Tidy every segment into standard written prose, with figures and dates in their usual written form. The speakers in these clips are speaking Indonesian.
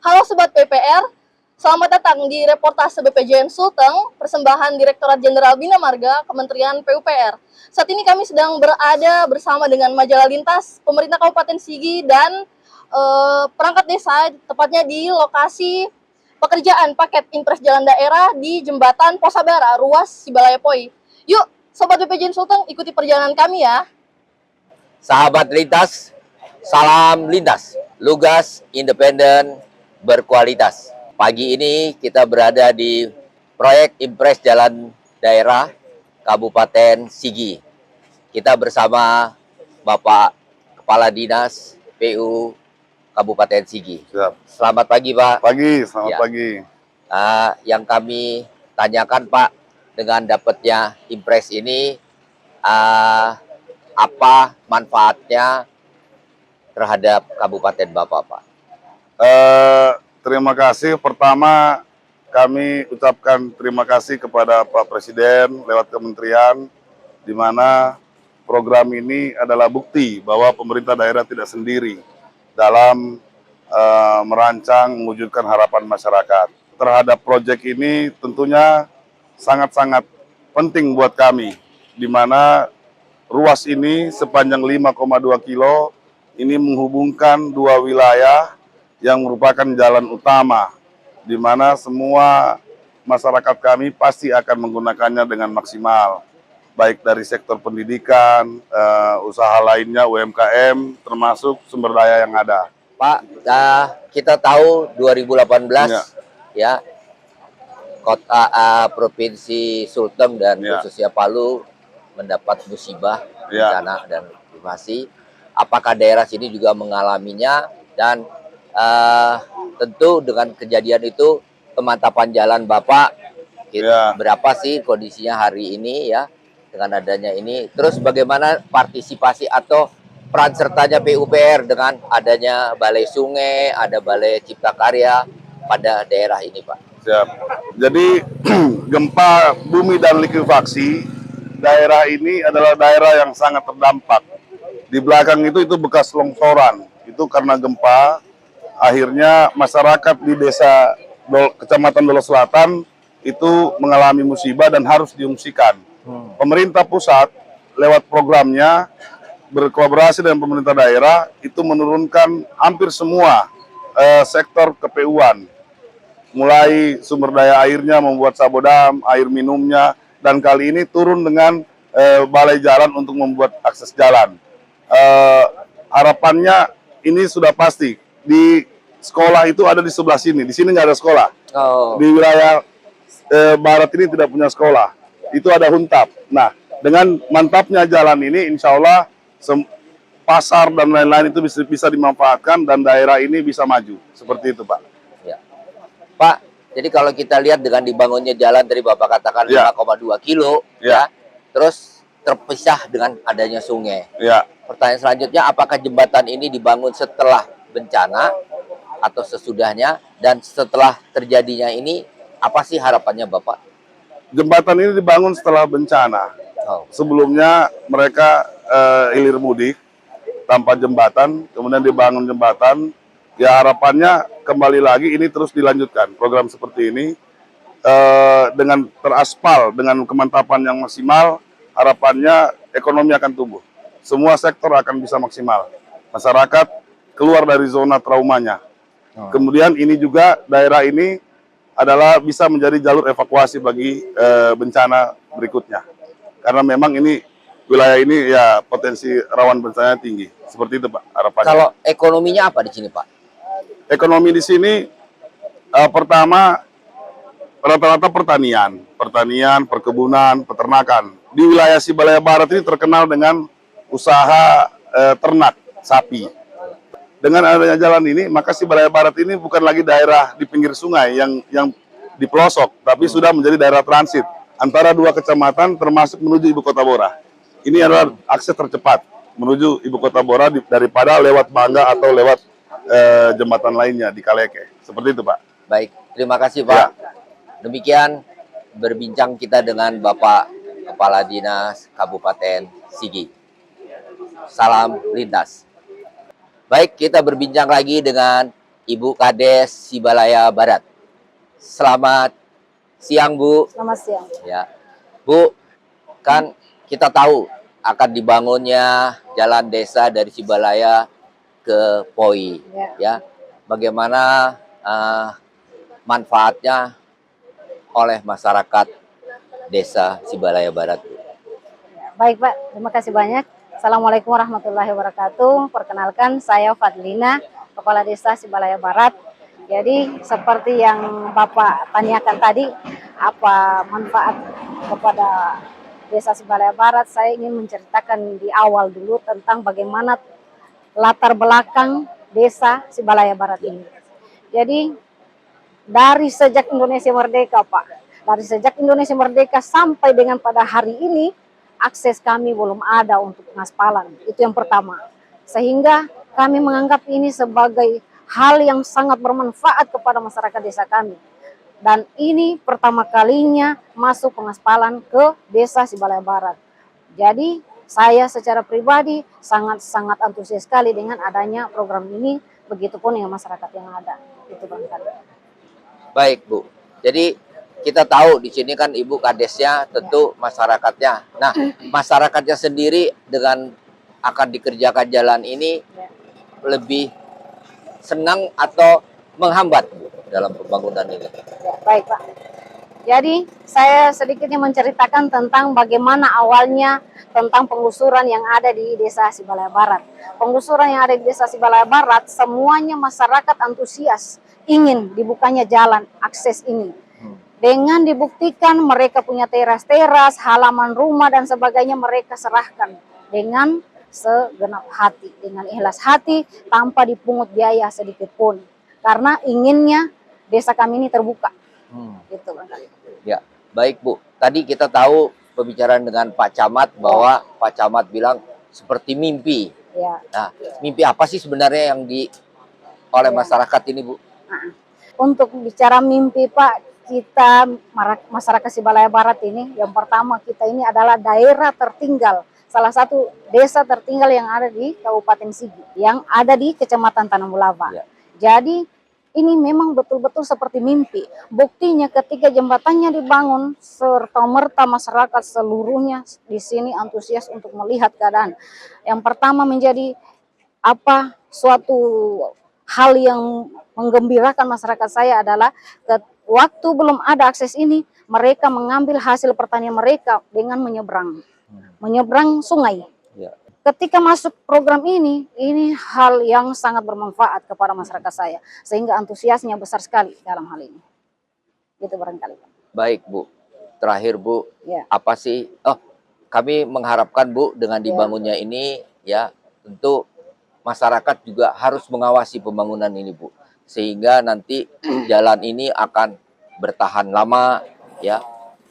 Halo Sobat PPR, selamat datang di reportase BPJN Sulteng, persembahan Direktorat Jenderal Bina Marga, Kementerian PUPR. Saat ini kami sedang berada bersama dengan Majalah Lintas, pemerintah Kabupaten Sigi, dan perangkat desa, tepatnya di lokasi pekerjaan paket impres jalan daerah di Jembatan Posabara, ruas Sibalayapoi. Yuk, Sobat BPJN Sulteng, ikuti perjalanan kami ya. Sahabat lintas, salam lintas, lugas, independen, berkualitas. Pagi ini kita berada di proyek impres jalan daerah Kabupaten Sigi. Kita bersama Bapak Kepala Dinas PU Kabupaten Sigi. Siap. Selamat pagi, Pak. Selamat Ya. pagi. Yang kami tanyakan, Pak, dengan dapatnya impres ini, apa manfaatnya terhadap Kabupaten Bapak, Pak? Terima kasih. Pertama, kami ucapkan terima kasih kepada Pak Presiden lewat kementerian, di mana program ini adalah bukti bahwa pemerintah daerah tidak sendiri dalam merancang, mewujudkan harapan masyarakat. Terhadap proyek ini tentunya sangat-sangat penting buat kami, di mana ruas ini sepanjang 5,2 kilo ini menghubungkan dua wilayah yang merupakan jalan utama, di mana semua masyarakat kami pasti akan menggunakannya dengan maksimal, baik dari sektor pendidikan, usaha lainnya, UMKM, termasuk sumber daya yang ada. Pak, kita tahu 2018 ya, kota Provinsi Sulteng dan khususnya Palu mendapat musibah, bencana dan invasi. Apakah daerah sini juga mengalaminya, dan tentu dengan kejadian itu pemantapan jalan Bapak berapa sih kondisinya hari ini ya dengan adanya ini, terus bagaimana partisipasi atau peran sertanya PUPR dengan adanya balai sungai, ada balai cipta karya pada daerah ini, Pak? Siap. Jadi gempa bumi dan likuifaksi, daerah ini adalah daerah yang sangat terdampak. Di belakang itu bekas longsoran. Itu karena gempa, akhirnya masyarakat di desa Kecamatan Dolo Selatan itu mengalami musibah dan harus diungsikan. Pemerintah pusat lewat programnya berkolaborasi dengan pemerintah daerah itu menurunkan hampir semua sektor KPU-an. Mulai sumber daya airnya, membuat sabodam, air minumnya, dan kali ini turun dengan balai jalan untuk membuat akses jalan. Harapannya ini sudah pasti. Di sekolah itu ada di sebelah sini nggak ada sekolah. Di wilayah barat ini tidak punya sekolah. Itu ada Huntap. Nah, dengan mantapnya jalan ini, insya Allah pasar dan lain-lain itu bisa dimanfaatkan dan daerah ini bisa maju. Seperti itu, Pak. Ya. Pak, jadi kalau kita lihat dengan dibangunnya jalan dari Bapak katakan 5,2 kilo, ya, terus terpisah dengan adanya sungai. Pertanyaan selanjutnya, apakah jembatan ini dibangun setelah bencana atau sesudahnya, dan setelah terjadinya ini apa sih harapannya Bapak? Jembatan ini dibangun setelah bencana. Sebelumnya mereka hilir mudik tanpa jembatan, kemudian dibangun jembatan. Ya, harapannya kembali lagi ini terus dilanjutkan program seperti ini dengan teraspal, dengan kemantapan yang maksimal. Harapannya ekonomi akan tumbuh, semua sektor akan bisa maksimal, masyarakat keluar dari zona traumanya. Kemudian ini juga daerah ini adalah bisa menjadi jalur evakuasi bagi bencana berikutnya, karena memang ini wilayah ini ya potensi rawan bencana tinggi. Seperti itu, Pak, harapannya. Kalau ekonominya apa di sini, Pak? Ekonomi di sini pertama rata-rata pertanian, perkebunan, peternakan. Di wilayah Sibalaya Barat ini terkenal dengan usaha ternak sapi. Dengan adanya jalan ini, maka Sibalaya Barat ini bukan lagi daerah di pinggir sungai yang di pelosok, tapi sudah menjadi daerah transit antara dua kecamatan termasuk menuju Ibu Kota Bora. Ini adalah akses tercepat menuju Ibu Kota Bora daripada lewat Bangga atau lewat jembatan lainnya di Kaleke. Seperti itu, Pak. Baik, terima kasih, Pak. Demikian berbincang kita dengan Bapak Kepala Dinas Kabupaten Sigi. Salam lintas. Baik, kita berbincang lagi dengan Ibu Kades Sibalaya Barat. Selamat siang, Bu. Selamat siang. Ya, Bu, kan kita tahu akan dibangunnya jalan desa dari Sibalaya ke Poi, ya. Bagaimana manfaatnya oleh masyarakat desa Sibalaya Barat? Baik, Pak. Terima kasih banyak. Assalamualaikum warahmatullahi wabarakatuh. Perkenalkan, saya Fadlina, Kepala Desa Sibalaya Barat. Jadi, seperti yang Bapak tanyakan tadi, apa manfaat kepada Desa Sibalaya Barat, saya ingin menceritakan di awal dulu tentang bagaimana latar belakang Desa Sibalaya Barat ini. Jadi, dari sejak Indonesia merdeka, Pak, dari sejak Indonesia merdeka sampai dengan pada hari ini, akses kami belum ada untuk pengaspalan. Itu yang pertama. Sehingga kami menganggap ini sebagai hal yang sangat bermanfaat kepada masyarakat desa kami. Dan ini pertama kalinya masuk pengaspalan ke Desa Sibalaya Barat. Jadi saya secara pribadi sangat-sangat antusias sekali dengan adanya program ini, begitupun dengan masyarakat yang ada. Itu barangkali. Baik, Bu. Jadi kita tahu di sini kan Ibu Kadesnya tentu masyarakatnya. Nah, masyarakatnya sendiri dengan akan dikerjakan jalan ini lebih senang atau menghambat, Bu, dalam pembangunan ini? Ya, baik, Pak. Jadi saya sedikitnya menceritakan tentang bagaimana awalnya tentang penggusuran yang ada di Desa Sibalaya Barat. Penggusuran yang ada di Desa Sibalaya Barat, semuanya masyarakat antusias ingin dibukanya jalan akses ini. Dengan dibuktikan mereka punya teras-teras, halaman rumah dan sebagainya, mereka serahkan dengan segenap hati, dengan ikhlas hati, tanpa dipungut biaya sedikit pun. Karena inginnya desa kami ini terbuka. Gitu, ya, baik, Bu. Tadi kita tahu pembicaraan dengan Pak Camat bahwa Pak Camat bilang seperti mimpi. Ya. Nah, mimpi apa sih sebenarnya yang oleh masyarakat ini, Bu? Untuk bicara mimpi, Pak, kita masyarakat Sibalaya Barat ini, yang pertama kita ini adalah daerah tertinggal, salah satu desa tertinggal yang ada di Kabupaten Sigi, yang ada di Kecamatan Tanah Mulava. Ya. Jadi ini memang betul-betul seperti mimpi. Buktinya ketika jembatannya dibangun, serta-merta masyarakat seluruhnya di sini antusias untuk melihat keadaan. Yang pertama menjadi suatu hal yang menggembirakan masyarakat saya adalah waktu belum ada akses ini, mereka mengambil hasil pertanian mereka dengan menyeberang sungai. Ya. Ketika masuk program ini hal yang sangat bermanfaat kepada masyarakat saya, sehingga antusiasnya besar sekali dalam hal ini. Itu barangkali. Baik, Bu. Terakhir, Bu, apa sih? Kami mengharapkan, Bu, dengan dibangunnya ini, ya, tentu masyarakat juga harus mengawasi pembangunan ini, Bu. Sehingga nanti jalan ini akan bertahan lama, ya,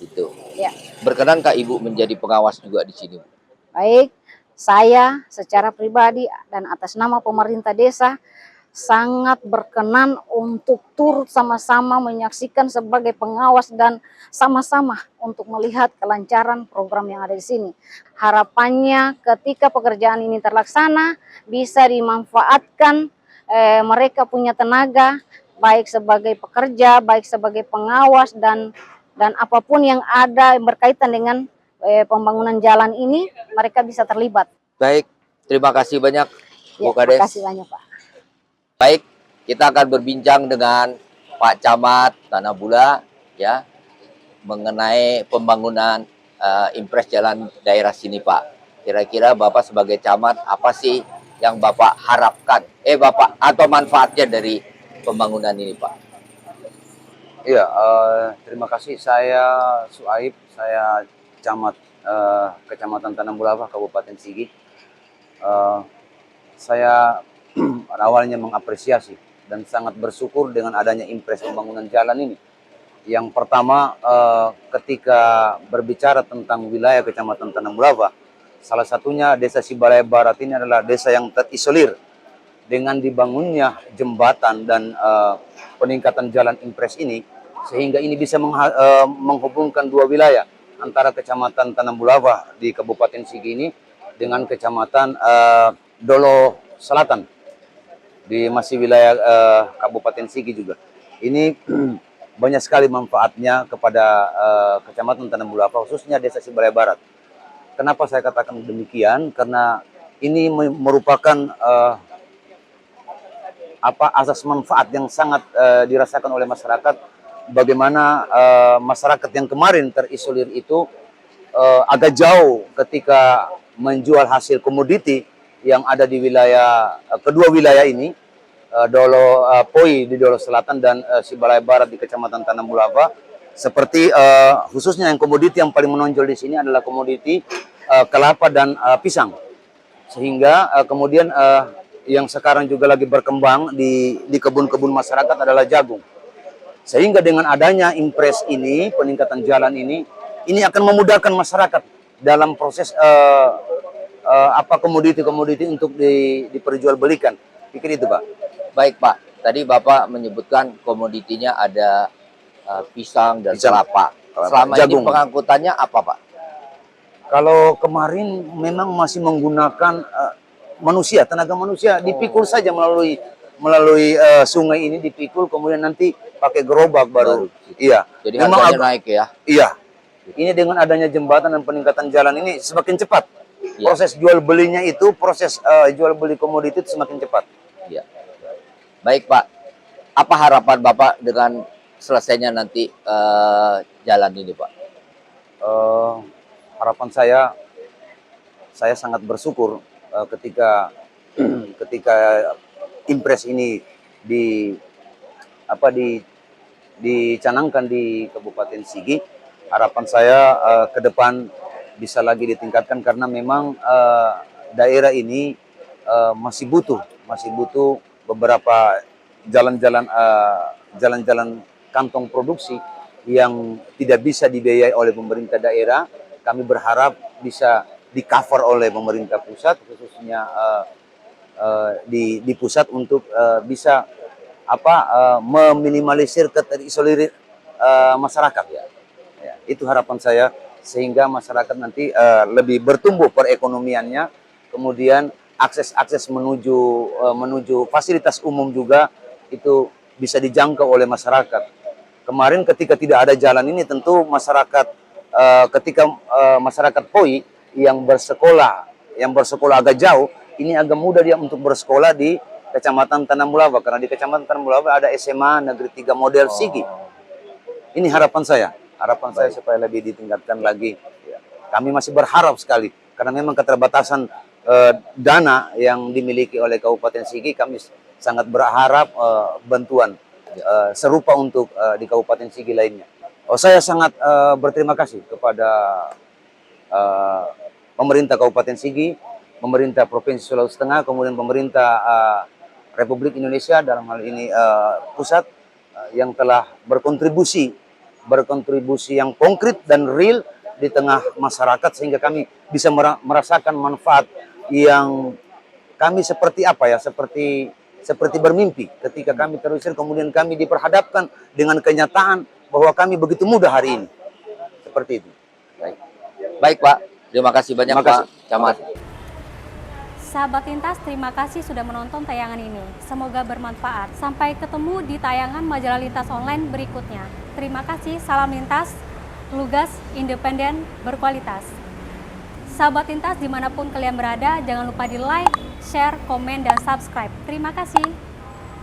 itu. Ya. Berkenankah Ibu menjadi pengawas juga di sini, Bu? Baik, saya secara pribadi dan atas nama pemerintah desa sangat berkenan untuk turut sama-sama menyaksikan sebagai pengawas dan sama-sama untuk melihat kelancaran program yang ada di sini. Harapannya ketika pekerjaan ini terlaksana bisa dimanfaatkan mereka punya tenaga, baik sebagai pekerja, baik sebagai pengawas, dan apapun yang ada berkaitan dengan pembangunan jalan ini, mereka bisa terlibat. Baik, terima kasih banyak, Bu Kades. Terima kasih banyak, Pak. Baik, kita akan berbincang dengan Pak Camat Tanah Bula, ya, mengenai pembangunan impres jalan daerah sini, Pak. Kira-kira Bapak sebagai camat, apa sih yang Bapak harapkan, Bapak, atau manfaatnya dari pembangunan ini, Pak? Iya, terima kasih. Saya Suaib, saya camat Kecamatan Tanah Mulava, Kabupaten Sigi. Saya awalnya mengapresiasi dan sangat bersyukur dengan adanya impres pembangunan jalan ini. Yang pertama, ketika berbicara tentang wilayah Kecamatan Tanah Mulava, salah satunya Desa Sibalaya Barat ini adalah desa yang terisolir. Dengan dibangunnya jembatan dan peningkatan jalan impres ini, sehingga ini bisa menghubungkan dua wilayah antara Kecamatan Tanah Mulava di Kabupaten Sigi ini dengan Kecamatan Dolo Selatan masih wilayah Kabupaten Sigi juga. Ini banyak sekali manfaatnya kepada Kecamatan Tanah Bulava, khususnya Desa Sibalaya Barat. Kenapa saya katakan demikian? Karena ini merupakan asas manfaat yang sangat dirasakan oleh masyarakat. Bagaimana masyarakat yang kemarin terisolir itu agak jauh ketika menjual hasil komoditi yang ada di wilayah kedua wilayah ini, Dolo Poi di Dolo Selatan dan Sibalaya Barat di Kecamatan Tanah Bulava. Seperti khususnya yang komoditi yang paling menonjol di sini adalah komoditi kelapa dan pisang. Sehingga kemudian yang sekarang juga lagi berkembang di kebun-kebun masyarakat adalah jagung. Sehingga dengan adanya impres ini, peningkatan jalan ini akan memudahkan masyarakat dalam proses komoditi-komoditi untuk diperjualbelikan. Pikir itu, Pak. Baik Pak, tadi Bapak menyebutkan komoditinya ada pisang dan kelapa. Selama jagung. ini pengangkutannya apa Pak? Kalau kemarin memang masih menggunakan tenaga manusia, dipikul saja melalui sungai ini, dipikul, kemudian nanti pakai gerobak baru. Iya. Jadi memang harganya naik ya? Iya. Ini dengan adanya jembatan dan peningkatan jalan ini semakin cepat. Iya. Proses jual belinya itu, proses jual beli komoditi itu semakin cepat. Iya. Baik Pak, apa harapan Bapak dengan selesainya nanti jalan ini Pak? Harapan saya sangat bersyukur ketika impres ini dicanangkan di Kabupaten Sigi. Harapan saya ke depan bisa lagi ditingkatkan karena memang daerah ini masih butuh beberapa jalan-jalan kantong produksi yang tidak bisa dibiayai oleh pemerintah daerah. Kami berharap bisa di-cover oleh pemerintah pusat, khususnya di pusat untuk bisa meminimalisir keterisolir masyarakat ya. Itu harapan saya, sehingga masyarakat nanti lebih bertumbuh perekonomiannya, kemudian akses menuju fasilitas umum juga itu bisa dijangkau oleh masyarakat. Kemarin ketika tidak ada jalan ini, tentu masyarakat ketika masyarakat Poi yang bersekolah agak jauh, ini agak mudah dia untuk bersekolah di Kecamatan Tanah Bulava, karena di Kecamatan Tanah Bulava ada SMA Negeri 3 Model Sigi. Ini harapan saya supaya lebih ditingkatkan lagi. Kami masih berharap sekali, karena memang keterbatasan dana yang dimiliki oleh Kabupaten Sigi, kami sangat berharap bantuan serupa untuk di Kabupaten Sigi lainnya. Saya sangat berterima kasih kepada pemerintah Kabupaten Sigi, pemerintah Provinsi Sulawesi Tengah, kemudian pemerintah Republik Indonesia, dalam hal ini pusat, yang telah berkontribusi yang konkret dan real di tengah masyarakat, sehingga kami bisa merasakan manfaat yang kami seperti bermimpi ketika kami terusir, kemudian kami diperhadapkan dengan kenyataan bahwa kami begitu mudah hari ini. Seperti itu. Baik Pak, terima kasih banyak Pak Camat. Sahabat Lintas, terima kasih sudah menonton tayangan ini. Semoga bermanfaat. Sampai ketemu di tayangan majalah Lintas online berikutnya. Terima kasih, salam lintas, lugas, independen, berkualitas. Sahabat Lintas, dimanapun kalian berada, jangan lupa di like, share, komen, dan subscribe. Terima kasih.